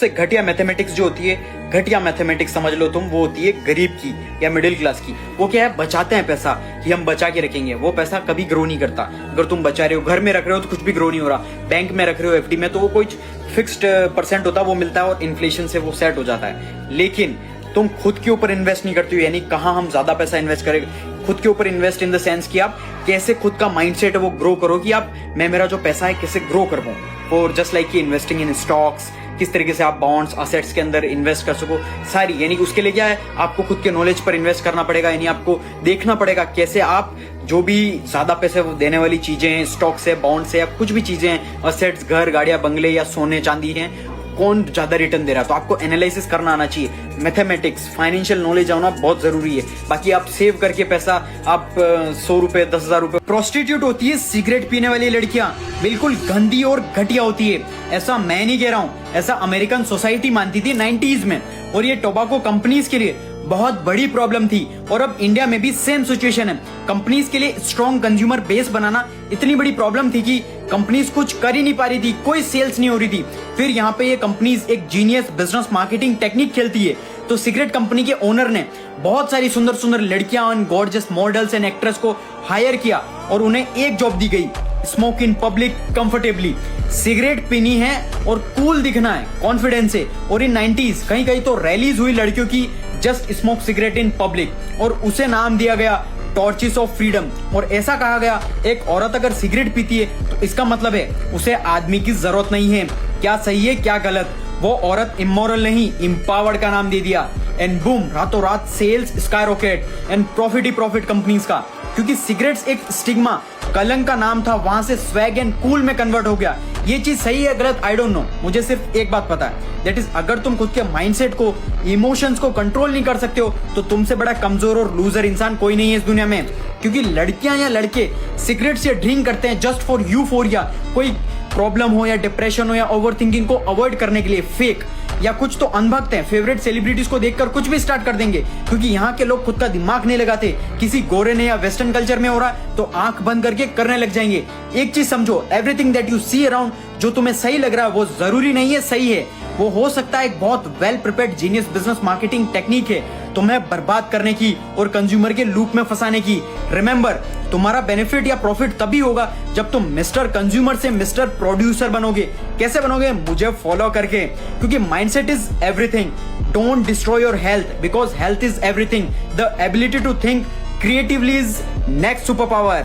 सबसे घटिया मैथमेटिक्स जो होती है, घटिया मैथमेटिक्स समझ लो तुम, वो होती है गरीब की या मिडिल क्लास की। वो क्या है, बचाते हैं पैसा कि हम बचा के रखेंगे, वो पैसा कभी ग्रो नहीं करता। अगर तुम बचा रहे हो, घर में रख रहे हो तो कुछ भी ग्रो नहीं हो रहा, बैंक में रख रहे हो एफडी में तो वो कोई फिक्स्ड परसेंट होता है, वो मिलता है और इन्फ्लेशन से वो सेट हो जाता है। लेकिन तुम खुद के ऊपर इन्वेस्ट नहीं करते हो, यानी कहाँ हम ज्यादा पैसा इन्वेस्ट करें, खुद के ऊपर इन्वेस्ट इन द सेंस कि आप कैसे खुद का माइंडसेट है वो ग्रो करो कि आप, मैं मेरा जो पैसा है कैसे ग्रो कर पाऊं। और just like investing in stocks, किस तरीके से आप बॉन्ड्स असेट्स के अंदर इन्वेस्ट कर सको सारी, यानी उसके लिए क्या है, आपको खुद के नॉलेज पर इन्वेस्ट करना पड़ेगा। यानी आपको देखना पड़ेगा कैसे आप जो भी ज्यादा पैसे वो देने वाली चीजें हैं, स्टॉक्स है, बॉन्ड्स है या कुछ भी चीजें हैं, असेट्स, घर, गाड़ियां, बंगले या सोने चांदी हैं, कौन ज्यादा रिटर्न दे रहा है। तो आपको एनालिसिस करना आना चाहिए। मैथमेटिक्स, फाइनेंशियल नॉलेज होना बहुत जरूरी है। बाकी आप सेव करके पैसा, आप 100 रुपए, 10,000 रुपए। प्रोस्टिट्यूट होती है सिगरेट पीने वाली लड़कियां, बिल्कुल गंदी और घटिया होती है। ऐसा मैं नहीं कह रहा हूं, ऐसा अमेरिकन सोसाइटी मानती थी 90s में। और ये टोबैको कंपनीज के लिए बहुत बड़ी प्रॉब्लम थी। और अब इंडिया में भी सेम सिचुएशन है। कंपनीज के लिए स्ट्रॉन्ग कंज्यूमर बेस बनाना इतनी बड़ी प्रॉब्लम थी कि कंपनीज कुछ कर ही नहीं पा रही थी, कोई सेल्स नहीं हो रही थी। फिर यहाँ पे ये कंपनीज एक जीनियस बिजनेस मार्केटिंग टेक्निक खेलती है। तो सिगरेट कंपनी के ओनर ने बहुत सारी सुंदर सुंदर लड़कियां और गॉर्जियस मॉडल्स एंड एक्ट्रेस को हायर किया और उन्हें एक जॉब दी गई, smoke in public comfortably. Cigarette पीनी है और कूल दिखना है, कॉन्फिडेंस है। और इन 90s कहीं कहीं तो रैलीज हुई लड़कियों की, just smoke cigarette in public, और उसे नाम दिया गया टॉर्चेस ऑफ फ्रीडम। और ऐसा कहा गया, एक औरत अगर सिगरेट पीती है तो इसका मतलब है उसे आदमी की जरूरत नहीं है। क्या सही है क्या गलत, वो औरत इमोरल नहीं, इम्पावर्ड का नाम दे दिया। एंड बूम, रातों रात sales skyrocket and profit ही प्रॉफिट कंपनीज का। क्योंकि सिगरेट्स एक स्टिग्मा, कलंक का नाम था, वहां से स्वैग एंड कूल में कन्वर्ट हो गया। ये चीज सही है गलत आई डोंट नो, मुझे सिर्फ एक बात पता है, दैट इज अगर तुम खुद के माइंडसेट को, इमोशंस को कंट्रोल नहीं कर सकते हो तो तुमसे बड़ा कमजोर और लूजर इंसान कोई नहीं है इस दुनिया में। क्योंकि लड़कियां या लड़के सिगरेट या ड्रिंक करते हैं जस्ट फॉर यूफोरिया, कोई प्रॉब्लम हो या डिप्रेशन हो या ओवर थिंकिंग को अवॉइड करने के लिए, फेक या कुछ तो अनभक्त हैं, फेवरेट सेलिब्रिटीज को देखकर कुछ भी स्टार्ट कर देंगे। क्योंकि यहाँ के लोग खुद का दिमाग नहीं लगाते, किसी गोरे ने या वेस्टर्न कल्चर में हो रहा है तो आंख बंद करके करने लग जाएंगे। एक चीज समझो, everything that you see around, जो तुम्हें सही लग रहा है वो जरूरी नहीं है सही है। वो हो सकता है एक बहुत well prepared genius business marketing technique है तुम्हें बर्बाद करने की और कंज्यूमर के लूप में फंसाने की। रिमेंबर, तुम्हारा बेनिफिट या प्रॉफिट तभी होगा जब तुम मिस्टर कंज्यूमर से मिस्टर प्रोड्यूसर बनोगे। कैसे बनोगे? मुझे फॉलो करके, क्योंकि mindset is everything. Don't destroy your health because health is everything. The ability to think creatively is next super power.